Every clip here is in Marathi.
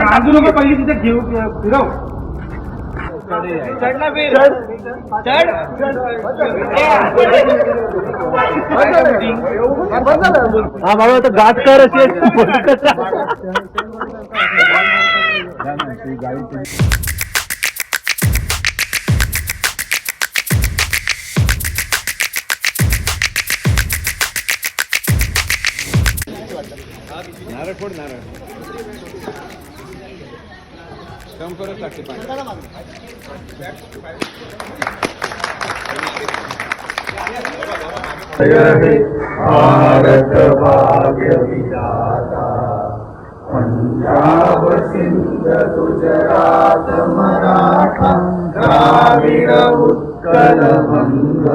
बाजू नको पहिली तिथे घेऊ फिरव चढ ना फिर चढ हा बाबा तर गाठ कर असेल नारळ फोड नारळ कम करत लागते पाणी भारत भाग्य विधाता पंजाब सिंध गुजरात मराठा द्राविड उत्कल बंग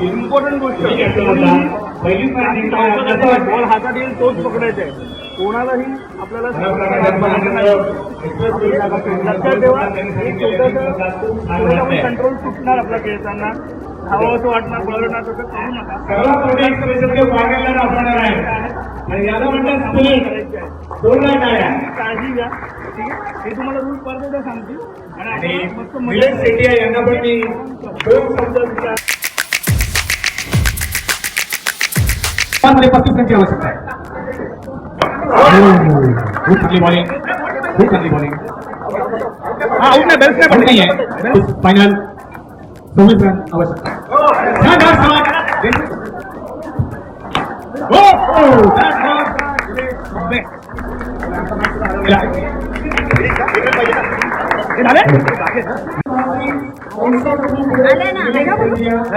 इम्पॉर्टंट गोष्ट बॉल हातात येईल तोच पकडायचा आहे कोणालाही आपल्याला लक्षात ठेवा कंट्रोल सुटणार आपला खेळताना धावावं असं वाटणार बळणार तसं करू नका काळजी घ्या ठीक आहे हे तुम्हाला रूल परत सांगतील आणि मस्त मजा यांना पण मी दोन शब्द 35 रनची आवश्यकता आहे खूप चांगली बॉलिंग खूप चांगली बॉलिंग हा आउट नाही बेस्ट पण नाही आहे फायनल 24 रन आवश्यकता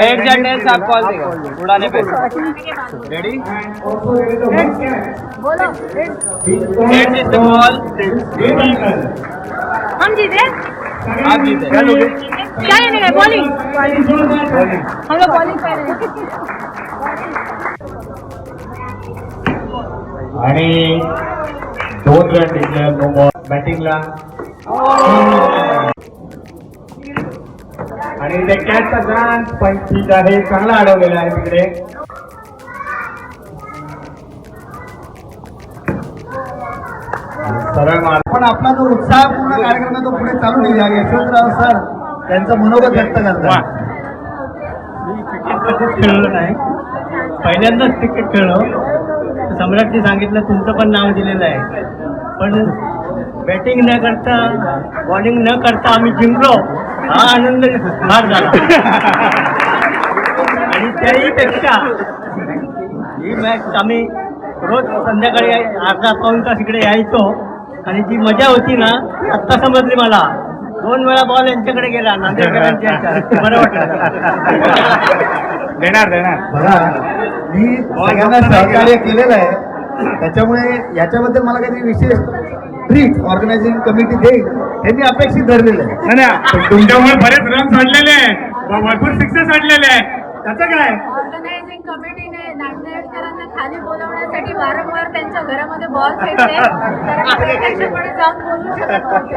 एक जन साहब कॉल देगा उड़ाने पे रेडी बोलो हेड इज द बॉल हम जीते आप जीते क्या लेने गए बॉलिंग हम लोग बॉलिंग कर रहे हैं आणि 2 रन डिक्लेअर नो बॉल बॅटिंगला आणि ते कॅचचा चान्स पण ठीक आहे चांगला अडवलेला आहे तिकडे सरळ मार पण आपला जो उत्साहपूर्ण कार्यक्रम आहे तो पुढे चालू नेला यशवंतराव सर त्यांचं मनोगत व्यक्त करतात मी क्रिकेट कधीच खेळलो नाही पहिल्यांदाच क्रिकेट खेळलो सम्राटने सांगितलं तुमचं पण नाव दिलेलं आहे पण बॅटिंग न करता बॉलिंग न करता आम्ही जिंकलो हा आनंद फार झाला आणि त्याही पेक्षा ही मॅच आम्ही रोज संध्याकाळी अर्धा पाऊण तास इकडे यायचो आणि जी मजा होती ना आत्ता समजली मला 2 वेळा बॉल यांच्याकडे गेला नांदेडकरांच्या बरं वाटलं देणार बघा मी सगळ्यांना सहकार्य केलेलं आहे त्याच्यामुळे याच्याबद्दल मला काहीतरी विशेष ट्रीट ऑर्गनायझिंग कमिटी देईल हे मी अपेक्षित धरलेलं आहे तुमच्यामुळे बरेच रन सोडलेले आहे भरपूर सिक्सेस सोडलेले आहे त्याचं काय ऑर्गनायझिंग कमिटीने नांदेडकरांना खाली बोलवण्यासाठी वारंवार त्यांच्या घरामध्ये बॉल फेकले तर प्रत्यक्षपणे जाऊन बोलू शकत नव्हते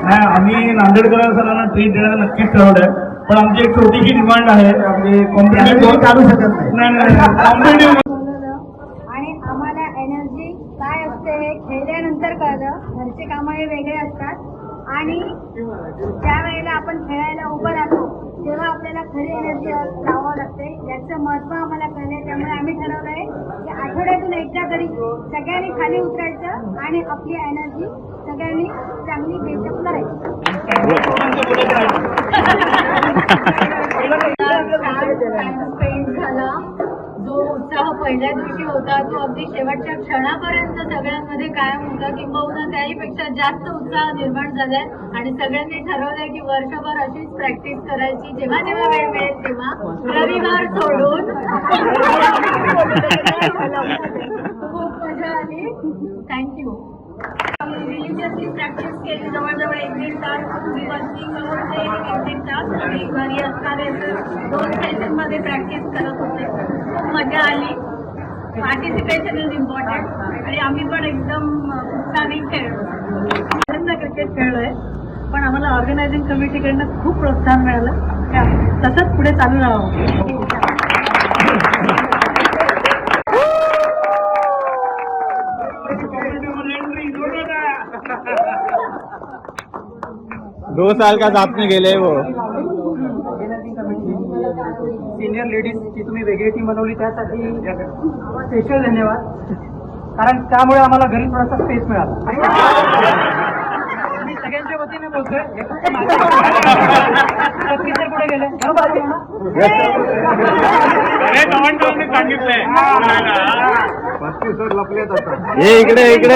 नाही आम्ही नांदेडकर सरांना ट्रीट देण्याचं नक्कीच ठरवलंय पण आमची एक छोटीशी डिमांड आहे आपली कॉम्पिटिटिव्ह चालू शकत नाही कॉम्पिटिटिव्ह आणि आम्हाला एनर्जी काय असते हे खेळल्यानंतर कळलं घरचे कामं हे वेगळे असतात आणि ज्या वेळेला आपण खेळायला उभं राहतो तेव्हा आपल्याला खरी एनर्जी लावावं लागते याचं महत्त्व आम्हाला कळलंय त्यामुळे आम्ही ठरवलंय की आठवड्यातून एकदा तरी सगळ्यांनी खाली उतरायचं आणि आपली एनर्जी सगळ्यांनी चांगली बिल्डअप करायची स्पेंड झाला जो उत्साह पहिल्या दिवशी होता तो अगदी शेवटच्या क्षणापर्यंत सगळ्यांमध्ये कायम होता, किंबहुना त्याहीपेक्षा जास्त उत्साह निर्माण झालाय आणि सगळ्यांनी ठरवलंय की वर्षभर अशीच प्रॅक्टिस करायची, जेव्हा जेव्हा वेळ मिळेल तेव्हा, रविवार सोडून. खूप मजा आली. थँक्यू. रिलिजियसली प्रॅक्टिस केली जवळजवळ 1-1.5 तास. मी वर्किंग होते 1-1.5 तास आणि घरी असणारे 2 सेशनमध्ये प्रॅक्टिस करत होते. खूप मजा आली. पार्टिसिपेशन इज इम्पॉर्टंट आणि आम्ही पण एकदम उत्साही खेळलो. क्रिकेट खेळलोय, पण आम्हाला ऑर्गनायझिंग कमिटीकडनं खूप प्रोत्साहन मिळालं. तसंच पुढे चालू राहावं. 2 साल का साथ में गेले वो. सिनियर लेडीजची तुम्ही वेगळी टीम बनवली त्यासाठी स्पेशल धन्यवाद. कारण त्यामुळे आम्हाला घरी थोडासा स्पेस मिळाला. मी सगळ्यांच्या वतीने बोलतोय. टीचर पुढे गेले बरोबर सांगितलंय हे इकडे लेडीज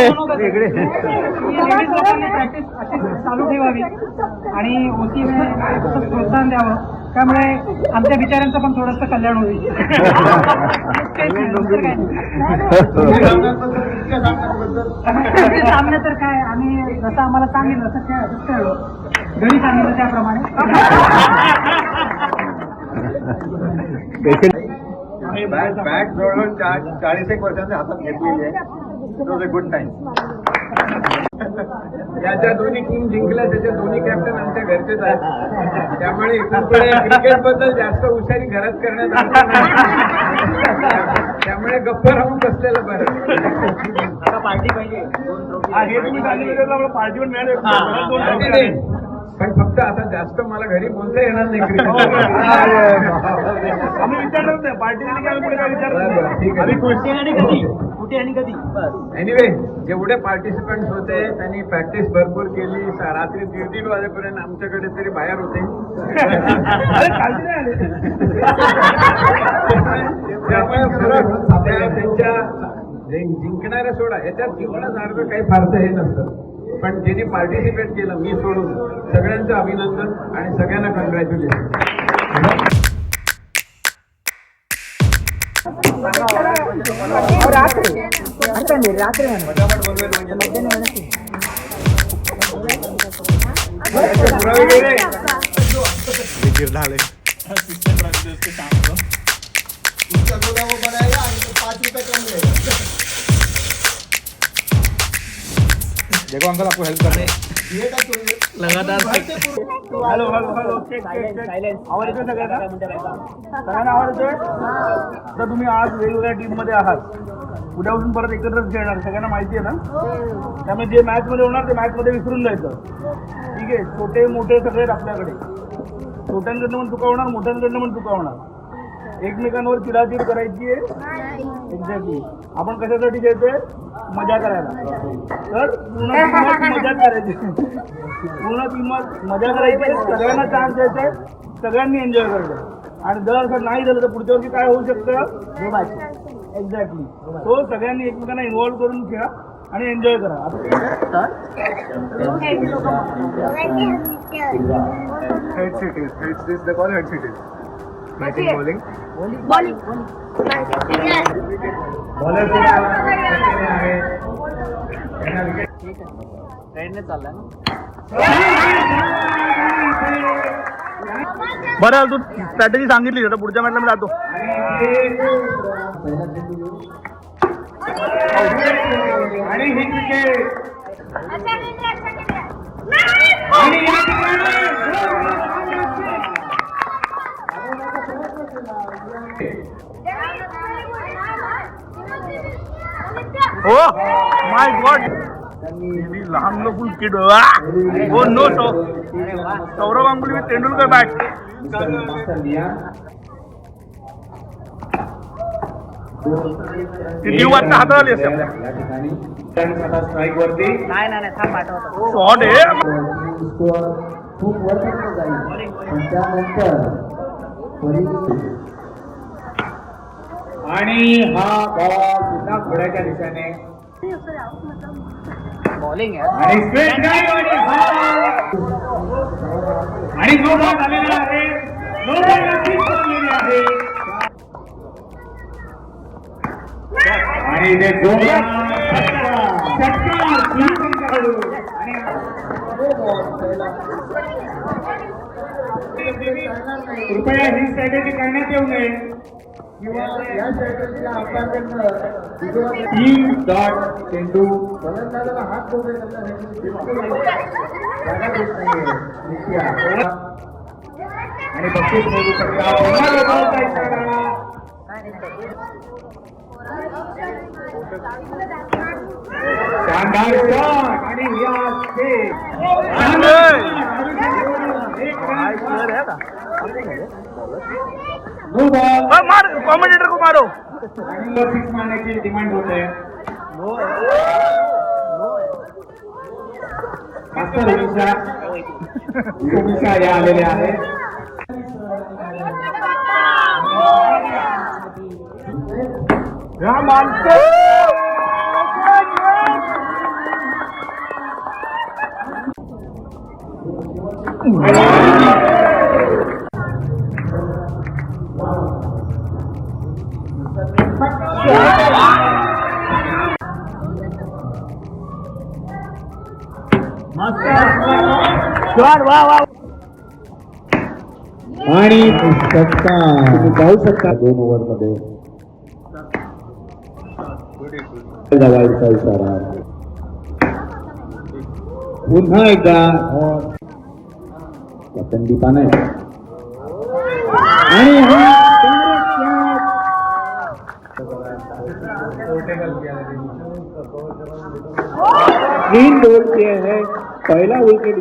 लोकांनी प्रॅक्टिस अशी चालू ठेवावी आणि ओसीने प्रोत्साहन द्यावं. त्यामुळे आमच्या विचारांचं पण थोडंसं कल्याण होईल. सामने तर काय, आम्ही जसं आम्हाला सांगितलं तसं खेळलो. घरी सांगितलं त्याप्रमाणे. बॅट जोडून 40 वर्षांच्या हातात घेतलेली आहे. It was a good time. ज्या दोन्ही टीम जिंकल्या त्याच्या दोन्ही कॅप्टन आमच्या घरचेच आहेत. त्यामुळे क्रिकेट बद्दल जास्त हुशारी घरात करण्यात आली नाही. त्यामुळे गप्प राहून बसलेलं बरं. पार्टी पाहिजे. पार्टी पण मिळाली. पण फक्त आता जास्त मला घरी बोलता येणार नाही क्रिकेट. आम्ही विचारलं नाही पार्टी झाली की आम्ही पुढे काय विचारलं. ठीक आहे. कुठे आणि कधी एनिवे जेवढे पार्टिसिपंट होते त्यांनी प्रॅक्टिस भरपूर केली. रात्री 1:30 वाजेपर्यंत आमच्याकडे तरी बाहेर होते. त्यामुळे त्यांच्या जिंकणाऱ्या सोडा याच्यात जिंकण्यासारखं काही फारसं हे नसतं. पण ज्यांनी पार्टिसिपेट केलं मी सोडून सगळ्यांचं अभिनंदन आणि सगळ्यांना कॉंग्रॅच्युलेशन. देखो अंकल आपको हेल्प करने लगातार हॅलो आवाज येतोय सगळ्यांना आवाज येतोय. तर तुम्ही आज वेगवेगळ्या टीम मध्ये आहात. उद्यापासून परत एकत्रच खेळणार. सगळ्यांना माहिती आहे ना. त्यामुळे जे मॅच मध्ये होणार ते मॅच मध्ये विसरून जायचं. ठीक आहे. छोटे मोठे सगळे आपल्याकडे. छोट्यांकडनं पण चुका होणार, मोठ्यांकडनं पण चुका होणार. एकमेकांवर चिडाचिड करायची आहे. एक्झॅक्टली. आपण कशासाठी खेळतोय? मजा करायला. तर पूर्ण टीमात मजा करायची. पूर्ण टीमात मजा करायची. सगळ्यांना चान्स द्यायचा. सगळ्यांनी एन्जॉय करायचं. आणि जर असं नाही झालं तर पुढच्या वर्षी काय होऊ शकतं? एक्झॅक्टली. तो सगळ्यांनी एकमेकांना इन्व्हॉल्व्ह करून खेळा आणि एन्जॉय करा. बॉलिंग बरं तू स्ट्रॅटेजी सांगितली आता पुढच्या मॅचला मी जातो. आणि ही क्रिकेट हो माय गॉड. लहान मुलं फुल किड. हो no Sourav Ganguly with Tendulkar bat. ती न्यू आता हातात आली असते. नाही थांब पाठवतो. शॉट आहे. खूप वरपर्यंत जाईल पण त्यानंतर आणि हा बॉल पुन्हा घोड्याच्या दिशेने बॉलिंग आणि स्ट्रेट ड्राइव्ह आणि नो बॉल झालेला आहे. नो बॉल नक्कीच झालेली आहे आणि इथे कृपया ही स्ट्रॅटेजी करण्यात येऊ नये. किंवा या स्ट्रॅटेजीला आपल्याकडनं चेंडू फलंदाजाला हात वगैरे करण्यासाठी बिलकुल जागा देत नाहीये. आणि बक्षीस मिळू शकता. पुन्हा लोकांचा इशारा. शानदार शॉट आणि नो बॉल. मार कॉमेंटेटर को मारो. सिक्स मारण्याची डिमांड होते. मास्तर उमेशा या आलेले आहे. या मानतो वा वा. आणि तुम्ही पाहू शकता 2 ओव्हरमध्ये दबाईचा इशारा. पुन्हा एकदा कॅप्टन दीपाने आणि तीन गोल किए हैं. पहला विकेट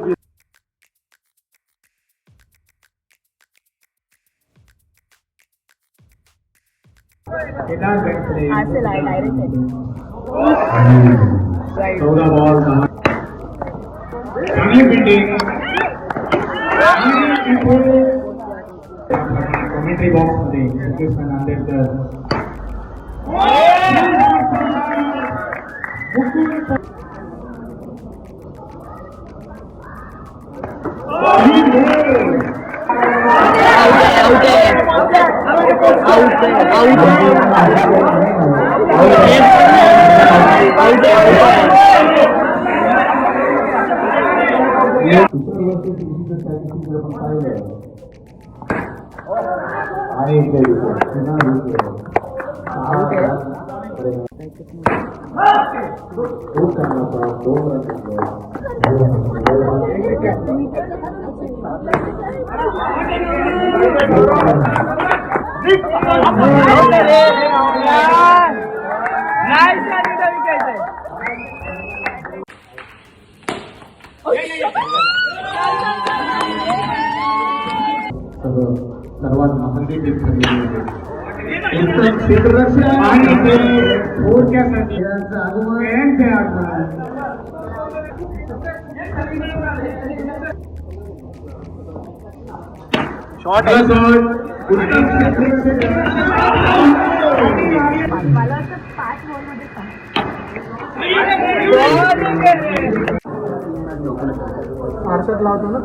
चौदा बॉल चांगली फिल्डिंग. कमेंट्री बॉक्स मध्ये नांदेडकर सर्वात महागडी क्षेत्ररक्षण आणि थोडक्यासाठी शॉट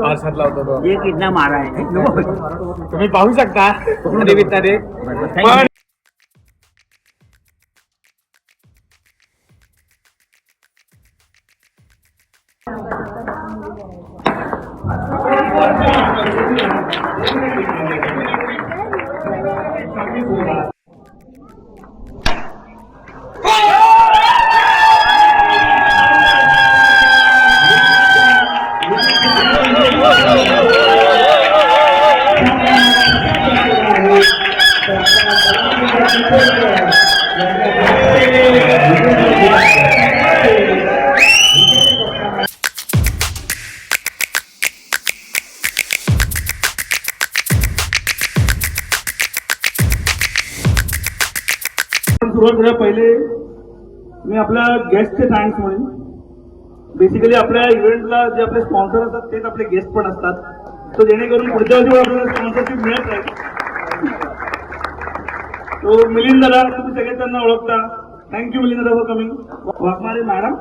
आरशात लावतो तो. ये कितना मारा है. तुम्ही पाहू शकता निमित्ताने. पण सुरुवात करूया. पहिले मी आपल्या गेस्टचे थँक्स म्हणेन. बेसिकली आपल्या इव्हेंटला जे आपले स्पॉन्सर असतात तेच आपले गेस्ट पण असतात. तर जेणेकरून पुढच्या वर्षी आपल्याला स्पॉन्सरशिप मिळत राहील. तो मिलिंद दादा, तुम्ही सगळे त्यांना ओळखता. थँक्यू मिलिंद दादा फॉर कमिंग. वाघमारे मॅडम,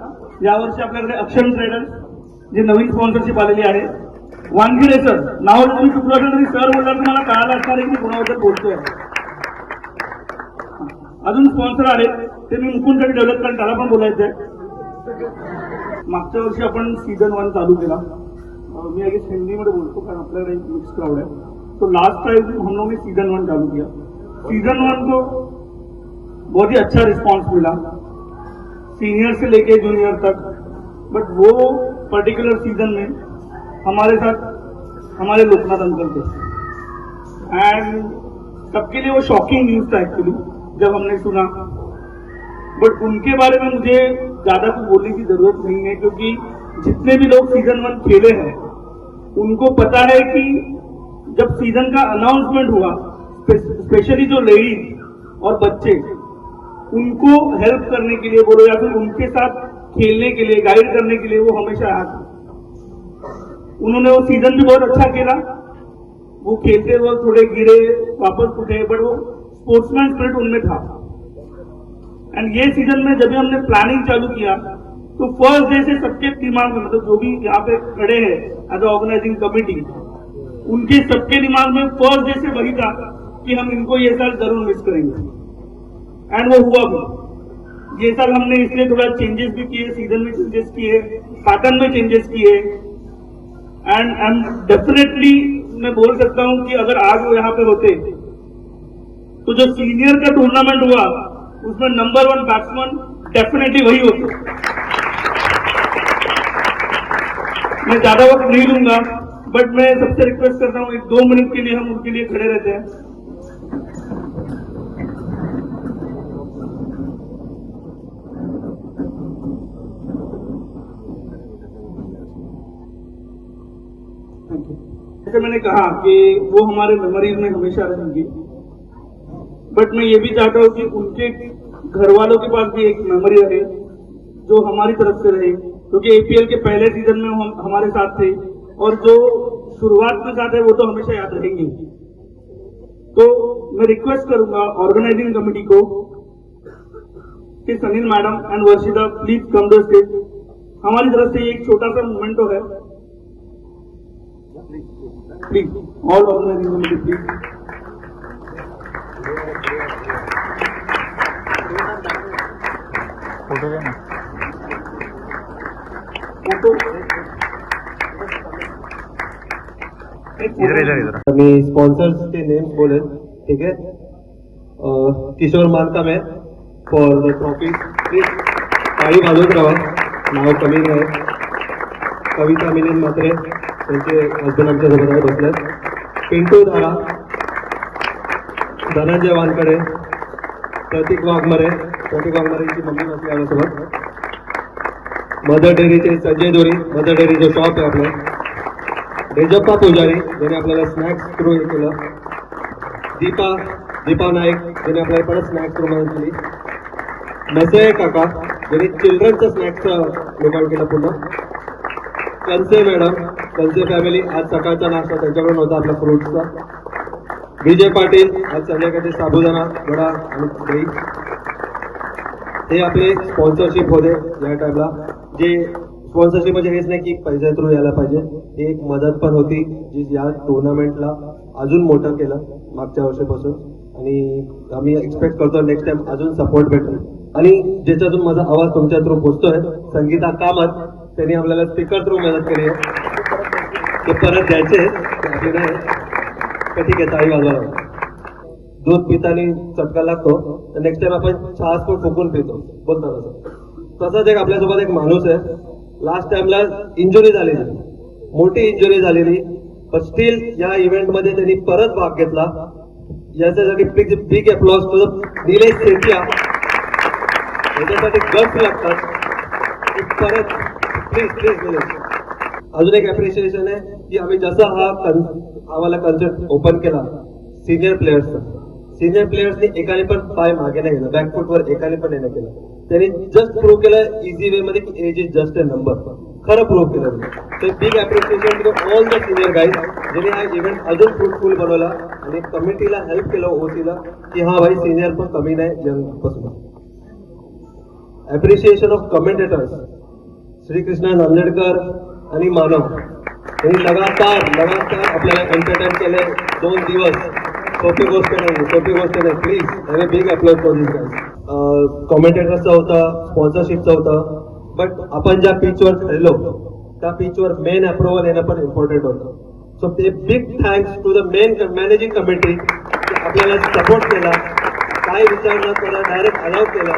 यावर्षी आपल्याकडे अक्षर ट्रेडर्स जे नवीन स्पॉन्सरशिप आलेली आहे. वानखिडे सर, नाव तुम्ही चुकलं असेल तरी सर बोलल्यावर तुम्हाला कळालं असणार आहे की मी कोणाबद्दल बोलतोय. अजून स्पॉन्सर आहेत ते मी मुकुंदसाठी डेव्हलप कारण त्याला पण बोलायचं आहे. मागच्या वर्षी आपण सीझन 1 चालू केला. मैं आगे हिंदी में बोलता हूँ कारण अपना मिक्स क्राउड है. तो लास्ट टाइम हम लोगों ने सीजन 1 चालू किया. सीजन 1 को बहुत ही अच्छा रिस्पांस मिला, सीनियर से लेके जूनियर तक. बट वो पर्टिकुलर सीजन में हमारे साथ हमारे लोकनाथ अंकल थे एंड सबके लिए वो शॉकिंग न्यूज था एक्चुअली जब हमने सुना. बट उनके बारे में मुझे ज्यादा कुछ बोलने की जरूरत नहीं है क्योंकि जितने भी लोग सीजन 1 खेले हैं उनको पता है कि जब सीजन का अनाउंसमेंट हुआ, स्पेशली जो लेडीज और बच्चे, उनको हेल्प करने के लिए बोलो या फिर उनके साथ खेलने के लिए, गाइड करने के लिए वो हमेशा आया था. उन्होंने वो सीजन भी बहुत अच्छा खेला. वो खेलते वक्त थोड़े गिरे, वापस उठे, बट वो स्पोर्ट्समैन स्पिरिट उनमें था. एंड ये सीजन में जब भी हमने प्लानिंग चालू किया तो फर्स्ट डे से सबके दिमाग में, मतलब जो भी यहाँ पे खड़े हैं एज ऑर्गेनाइजिंग कमेटी, उनके सबके दिमाग में फर्स्ट डे से वही था कि हम इनको ये साल जरूर मिस करेंगे. एंड वो हुआ भी. ये साल हमने इसलिए थोड़ा चेंजेस भी किए, सीजन में चेंजेस किए, पैटर्न में चेंजेस किए. एंड आई एम डेफिनेटली मैं बोल सकता हूं कि अगर आज वो यहाँ पे होते तो जो सीनियर का टूर्नामेंट हुआ उसमें नंबर 1 बैट्समैन डेफिनेटली वही होते. मैं ज्यादा वक्त नहीं लूंगा, बट मैं सबसे रिक्वेस्ट करता हूं 1-2 मिनट के लिए हम उनके लिए खड़े रहते हैं. जैसे मैंने कहा कि वो हमारे मेमोरीज में हमेशा रहेंगी, बट मैं ये भी चाहता हूँ कि उनके घर वालों के पास भी एक मेमोरी रहे जो हमारी तरफ से रहे, क्योंकि एपीएल के पहले सीजन में हम हमारे साथ थे और जो शुरुआत में साथ है वो तो हमेशा याद रहेंगे. तो मैं रिक्वेस्ट करूंगा ऑर्गेनाइजिंग कमेटी को कि Sanil madam and Varshita please come the stage. हमारी तरफ से एक छोटा सा मोमेंटो है, please all organizing committee please. Photo दे ना. फोटो मी स्पॉन्सर्स के नेम्स बोलेन, ठीक है. Kishor Mankame for the trophy, please टाळी वाजवत राहा, नाव कमी नाही. कविता मिलिंद म्हात्रे त्यांचे हजबंड आमच्यासोबत आहे बसल्यात. पिंटू धारा, धनंजय वानकडे, प्रतीक वाघमारेंची मम्मी बसली आमच्यासोबत. मदर डेअरीचे संजय दोरी, मदर डेअरी जो शॉप आहे आपलं. रेजप्पा पुजारी ज्याने आपल्याला स्नॅक्स थ्रू हे केलं. दीपा नाईक ज्याने आपल्याला परत स्नॅक्स थ्रू मदत केली. मसय काका ज्यांनी चिल्ड्रनचं स्नॅक्सचं लोकांना केलं पुन्हा. कंसे मॅडम, कंसे फॅमिली, आज सकाळचा नाश्ता त्यांच्याकडून होता आपल्या फ्रूट्सचा. विजय पाटील, आज संध्याकाळचे साबुदाणा वडा आणि दही. हे आपले स्पॉन्सरशिप होते या टाइमला. जे स्पॉन्सरशिप म्हणजे हेच नाही की पैसे थ्रू यायला पाहिजे, ही एक मदत पण होती जी या टुर्नामेंटला अजून मोठं केलं मागच्या वर्षापासून. आणि आम्ही एक्सपेक्ट करतो नेक्स्ट टाइम अजून सपोर्ट भेटेल. आणि ज्याच्यातून माझा आवाज तुमच्या थ्रू पोहोचतोय, संगीता कामत, त्यांनी आपल्याला स्पीकर थ्रू मदत केली आहे. ते परत द्यायचे आपले नाही का, ठीक आहे, टाळी वाजवा. दूध पितानी चटका लागतो तर नेक्स्ट टाइम आपण छास पण फुकून पितो बोलतात असं. तसंच एक आपल्यासोबत एक माणूस आहे, लास्ट टाइमला इंजुरी झालेली, मोठी इंजुरी झालेली, पण स्टील या इव्हेंटमध्ये त्यांनी परत भाग घेतला. याच्यासाठी big applause to the Nilesh Sethia. याच्यासाठी गट्स लागतात परत. प्लीज निलेश. अजून एक अप्रिशिएशन आहे की आम्ही जसं आम्हाला कन्सेप्ट ओपन केला सिनियर प्लेयर्सनी एकाने पण पाय मागे नाही गेला, बॅकफुटवर एकाने पण नाही केलं. त्यांनी जस्ट प्रूव्ह केलं इझी वे मध्ये की age is just a number. खरं प्रूव्ह केलं. तर big appreciation to all the senior guys ज्यांनी हा इव्हेंट अजून फ्रुटफुल बनवला आणि कमिटीला हेल्प केलं ओसीला की हा भाई सिनियर पण कमी नाही यंग पासून. Appreciation of commentators Shrikrishna Nandedkar आणि मानव यांनी लगातार आपल्याला एंटरटेन केले 2 दिवस. सोपी गोष्ट नाही. Please have a big applause for this guys. कॉमेंटेटर्सचा होता, स्पॉन्सरशिपचा होता, बट आपण ज्या पिचवर खेळलो त्या पिचवर मेन अप्रुव्हल येणं पण इम्पॉर्टंट होतं. सो ते big thanks to the main managing committee आपल्याला सपोर्ट केला, काय विचार न केला डायरेक्ट अलाउ केला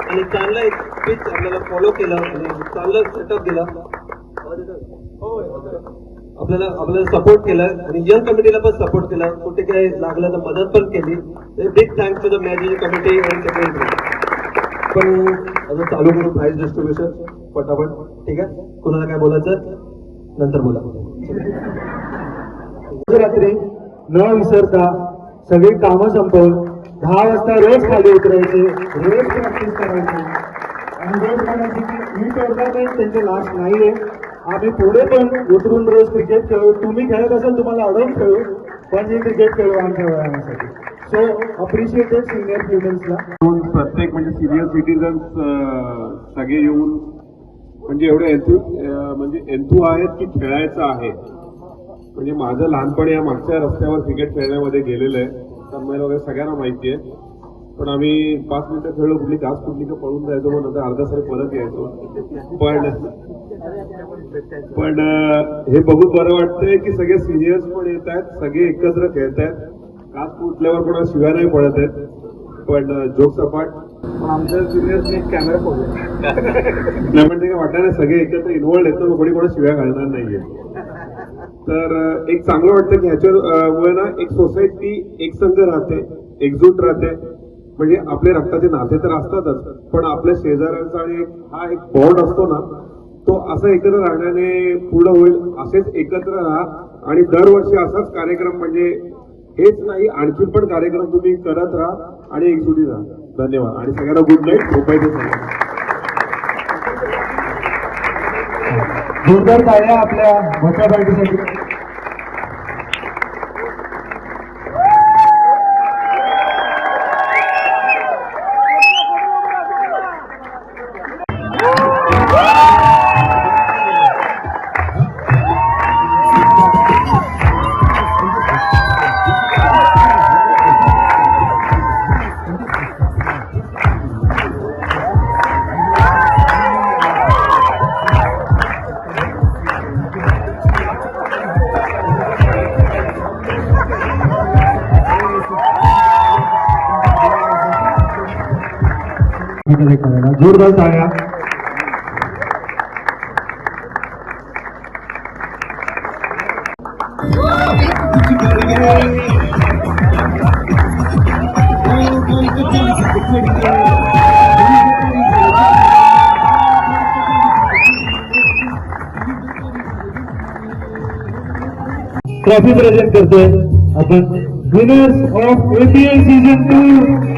आणि चांगलं एक पिच आपल्याला फॉलो केलं आणि चांगलं सेटअप दिला. आपल्याला सपोर्ट केला आणि यंग कमिटीला पण सपोर्ट केला, कुठे काही लागलं तर मदत पण केली. Big thanks to the managing committee and secretary. पण अजून चालू करू प्राइज डिस्ट्रीब्युशन पटापट. ठीक आहे, कुणाला काय बोलायचं नंतर बोला. रात्री न विसरता सगळी कामं संपवून 10 वाजता रोज खाली उतरायचे, रोज प्रॅक्टिस करायची आणि रोज म्हणायची की ही टुर्नामेंट त्यांचे लास्ट नाहीये, आम्ही पुढे पण उतरून रोज क्रिकेट खेळू, तुम्ही खेळत असाल तुम्हाला अडवून खेळू, पण हे क्रिकेट खेळू आमच्या व्यायामासाठी. सो अप्रिशिएटेड सिनियर स्टुडंट्सला. प्रत्येक म्हणजे सिनियर सिटीजन्स सगळे येऊन म्हणजे एवढे एंथू आहेत की खेळायचं आहे. म्हणजे माझं लहानपणी या मागच्या रस्त्यावर क्रिकेट खेळण्यामध्ये गेलेलं आहे, तन्मय वगैरे सगळ्यांना माहिती आहे. पण आम्ही 5 मिनिटं खेळलो, कुठली घास कुठली का पळून जायचो, मग नंतर अर्धा तास परत यायचो. पण हे बघून बरं वाटतंय की सगळे सिनियर्स पण येत आहेत, सगळे एकत्र खेळत आहेत. घास फुटल्यावर कोणा शिव्या नाही पडत आहेत, पण जोक सपाट. पण आमच्या सिनियर्सने कॅमेरा पडला नाही, पण ते काय वाटणार नाही, सगळे एकत्र इन्व्हॉल्ड आहेत, मग कोणी कोणा शिव्या घालणार नाहीये. तर एक चांगलं वाटतं की ह्याच्यामुळे ना एक सोसायटी एकसंघ राहते, एकजूट राहते. म्हणजे आपले रक्ताचे नाते तर असतातच, पण आपल्या शेजाऱ्यांचा आणि हा एक बॉन्ड असतो ना, तो असं एकत्र राहण्याने पूर्ण होईल. असेच एकत्र राहा आणि दरवर्षी असाच कार्यक्रम, म्हणजे हेच नाही आणखी पण कार्यक्रम तुम्ही करत राहा आणि एकजुटी राहा. धन्यवाद आणि सगळ्यांना गुड नाईट. झोपायचं सगळं. जोरदार टाळ्या आपल्या मोठ्या पार्टीसाठी. जोरदार टाळ्या. ट्रॉफी प्रेझेंट करतोय आपण विनर्स ऑफ APL सीझन 2